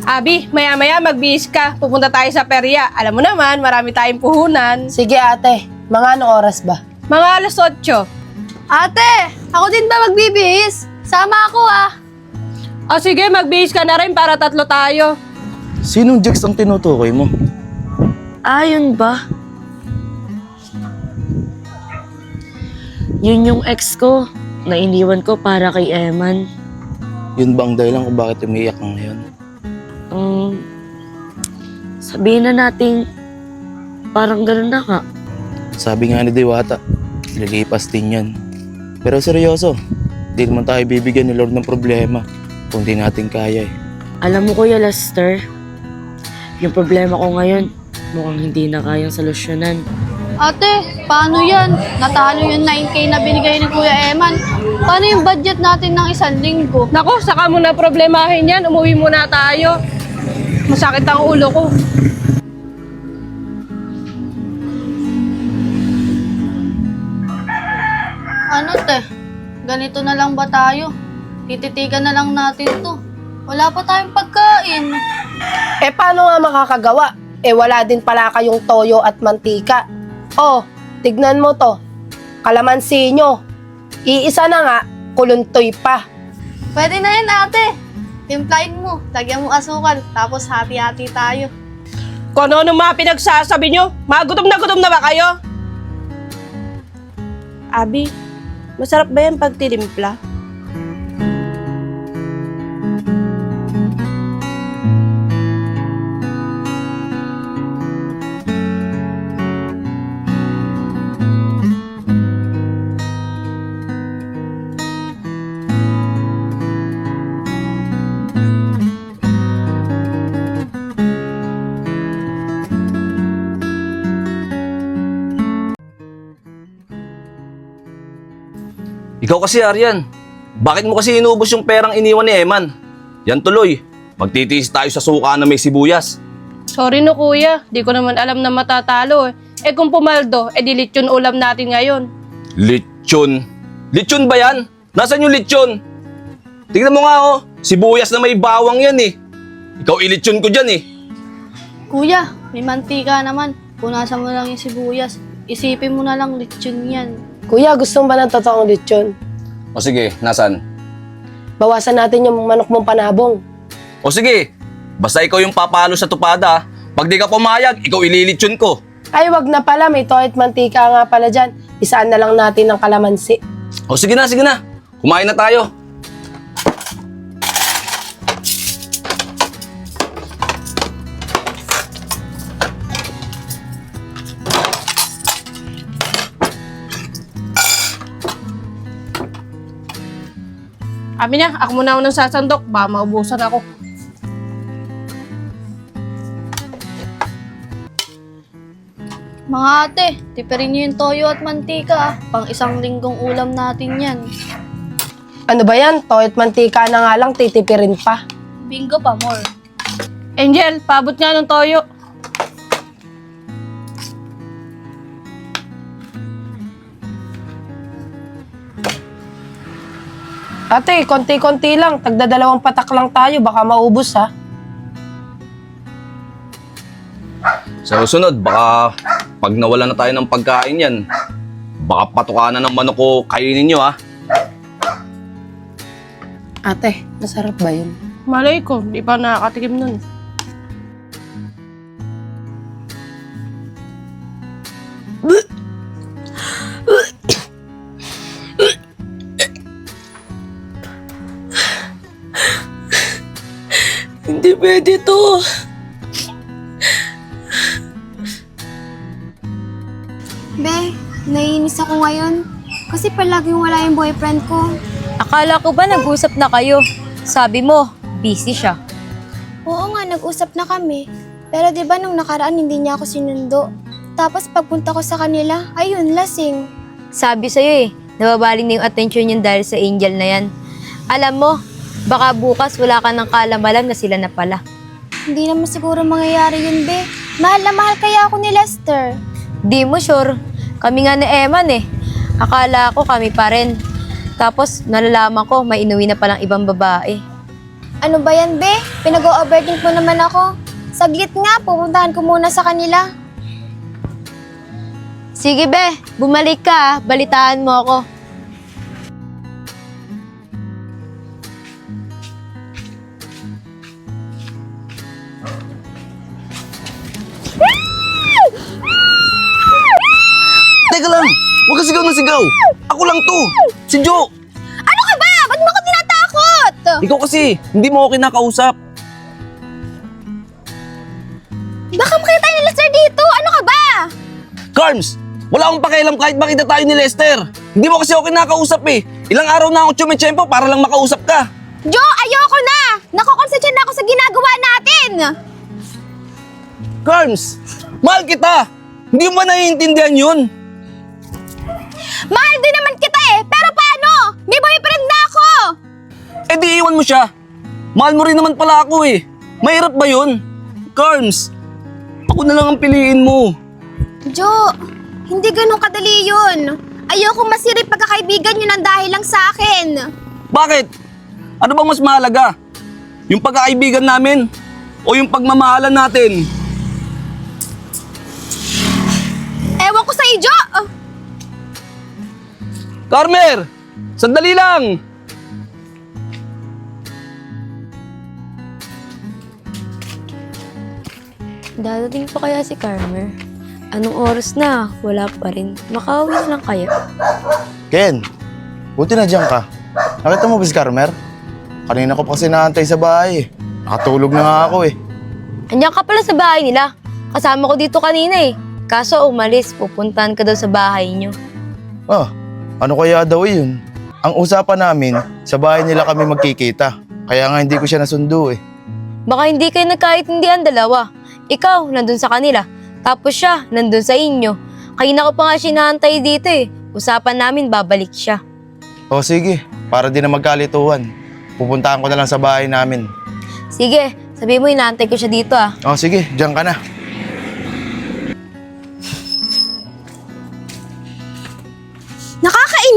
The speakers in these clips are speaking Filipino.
Abi, maya-maya magbihis ka. Pupunta tayo sa perya. Alam mo naman, marami tayong puhunan. Sige ate, mga anong oras ba? Mga alas 8. Ate, ako din ba magbibihis? Sama ako ah. O sige, magbihis ka na rin para 3 tayo. Sinong Jex ang tinutukoy mo? Yun ba? Yun yung ex ko na iniwan ko para kay Eman. Yun ba ang dahilan kung bakit umiiyak ka ngayon? Sabihin na natin, parang ganun na nga. Sabi nga ni Diwata, lilipas din yan. Pero seryoso, di naman tayo bibigyan ni Lord ng problema kung di natin kaya eh. Alam mo Kuya Lester, yung problema ko ngayon, mukhang hindi na kayang solusyonan. Ate, paano yan? Natalo yung 9K na binigay ni Kuya Eman. Paano yung budget natin ng 1 linggo? Nako, saka mo na problemahin yan. Umuwi muna tayo. Masakit ang ulo ko. Ano te? Ganito na lang ba tayo? Tititigan na lang natin to. Wala pa tayong pagkain. Eh paano nga makakagawa? Eh wala din pala kayong toyo at mantika. Oh, tignan mo to. Kalamansi nyo. Iisa na nga, kuluntoy pa. Pwede na yan ate. Timplahin mo, lagyan mo asukal, tapos hati-hati tayo. Kung ano mga pinagsasabi nyo, gutom na ba kayo? Abi, masarap ba yan pag tinimpla? Ikaw kasi, Aryan. Bakit mo kasi inubos yung perang iniwan ni Eman? Yan tuloy. Magtitiis tayo sa suka na may sibuyas. Sorry no kuya, di ko naman alam na matatalo eh. Eh kung pumaldo, di lechon ulam natin ngayon. Lechon. Lechon ba yan? Nasaan yung lechon? Tingnan mo nga oh, sibuyas na may bawang yan eh. Ikaw ilechon ko dyan eh. Kuya, may mantika naman. Punasan mo lang yung sibuyas. Isipin mo na lang lechon yan. Kuya, gusto mo ba ng totoong lechon? O sige, nasan? Bawasan natin yung manok mong panabong. O sige, basta ikaw yung papalo sa tupada. Pag di ka pumayag, ikaw ililechon ko. Ay, wag na pala. May toyo at mantika nga pala dyan. Isaan na lang natin ng kalamansi. O sige na, sige na. Kumain na tayo. Abi na, ako muna unang sasandok. Baka maubusan ako. Mga ate, tipirin niyo yung toyo at mantika ah. Pang 1 linggong ulam natin yan. Ano ba yan? Toyo at mantika na nga lang, titipirin pa. Bingo pa, more. Angel, paabot nga ng toyo. Ate, konti-konti lang. Tagda 2 patak lang tayo. Baka maubos ha. Sa susunod, baka pag nawala na tayo ng pagkain yan, baka patukanan ng manok ko kainin nyo ha. Ate, masarap ba yun? Malay ko, di pa nakakatikim nun. Hindi pwede to. Be, naiinis ako ngayon. Kasi palaging wala yung boyfriend ko. Akala ko ba nag-usap na kayo? Sabi mo, busy siya. Oo nga, nag-usap na kami. Pero di ba nung nakaraan hindi niya ako sinundo? Tapos pagpunta ko sa kanila, ayun, lasing. Sabi sa'yo nababaling na yung attention niyan dahil sa Angel na yan. Alam mo, baka bukas wala ka ng kalamalan na sila na pala. Hindi naman siguro mangyayari yun, Be. Mahal na mahal kaya ako ni Lester. Di mo sure. Kami nga ni Eman Akala ko kami pa rin. Tapos nalalaman ko may inuwi na palang ibang babae. Ano ba yan, be? Pinag-o-overthink mo naman ako. Saglit nga, pupuntahan ko muna sa kanila. Sige be, bumalik ka, balitaan mo ako. Teka lang! Huwag ka sigaw na sigaw! Ako lang to! Si Jo! Ano ka ba? Ba't mo ako tinatakot? Ikaw kasi, hindi mo ako kinakausap. Baka makita tayo ni Lester dito. Ano ka ba? Carms! Wala akong pakialam kahit makita tayo ni Lester. Hindi mo kasi ako kinakausap eh. Ilang araw na ako tsumitsyempo para lang makausap ka. Jo, ayoko na! Nakokonsensya na ako sa ginagawa natin! Carms! Mahal kita! Hindi mo ba naiintindihan yun? Mahal din naman kita eh! Pero paano? May boyfriend na ako! Eh di iwan mo siya. Mahal mo rin naman pala ako eh. Mahirap ba yun? Carms! Ako na lang ang piliin mo. Jo, hindi ganun kadali yun. Ayokong masirip pagkakaibigan nyo ng dahil lang sa akin. Bakit? Ano bang mas mahalaga? Yung pagkakaibigan namin? O yung pagmamahalan natin? Ewan ko sa'yo, Jo! Carmer! Sandali lang! Dadating pa kaya si Carmer? Anong oras na? Wala pa rin. Makauwi na lang kaya? Ken, buti na dyan ka. Nakita mo ba si Carmer? Kanina ko pa kasi naantay sa bahay eh. Nakatulog na nga ako eh. Andiyan ka pala sa bahay nila. Kasama ko dito kanina eh. Kaso umalis, pupuntahan ka daw sa bahay niyo. Ah, ano kaya daw yun? Ang usapan namin, sa bahay nila kami magkikita. Kaya nga hindi ko siya nasundo eh. Baka hindi kayo nagkaintindihan dalawa. Ikaw, nandun sa kanila. Tapos siya, nandun sa inyo. Kanina ko pa nga siya inaantay dito eh. Usapan namin, babalik siya. O sige, para di na magkalituhan. Pupuntahan ko na lang sa bahay namin. Sige, sabihin mo inaantay ko siya dito ah. O sige, dyan ka na.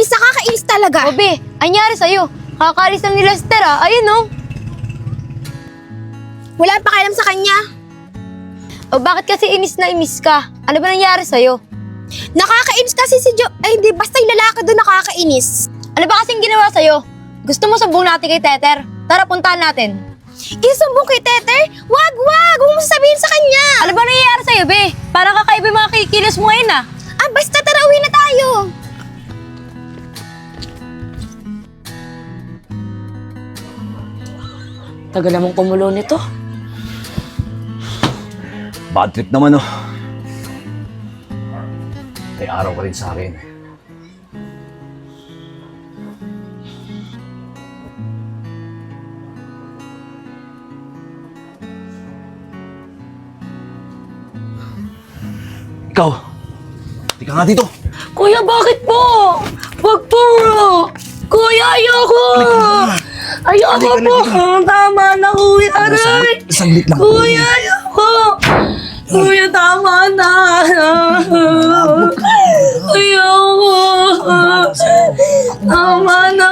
Nakakainis talaga. Obe, anyari sa'yo? Kakaalis lang ni Lester ah. Ayun oh. Wala pa pakialam sa kanya. O bakit kasi inis na inis ka? Ano ba nangyari sa'yo? Nakakainis kasi si Jo. Ay hindi, basta yung lalaki doon nakakainis. Ano ba kasing ginawa sa'yo? Gusto mo sumbong natin kay Tether? Tara, puntahan natin. Isumbong kay Tether? Wag! Huwag mo sabihin sa kanya. Ano ba nangyayari sa'yo, be? Parang kakaiba yung mga kikilos mo ngayon ah. Ah, basta tara, uwi na tayo. Tagal namang kumulo nito. Bad trip naman oh. May araw ka rin sa akin. Ikaw! Tika nga dito! Kuya, bakit po? Wag po! Kuya, ayoko! Ayoko po! Tama na, kuya! Aray! Saglit lang. Kuya, ayoko! Kuya, tama na! Ayoko! Tama na,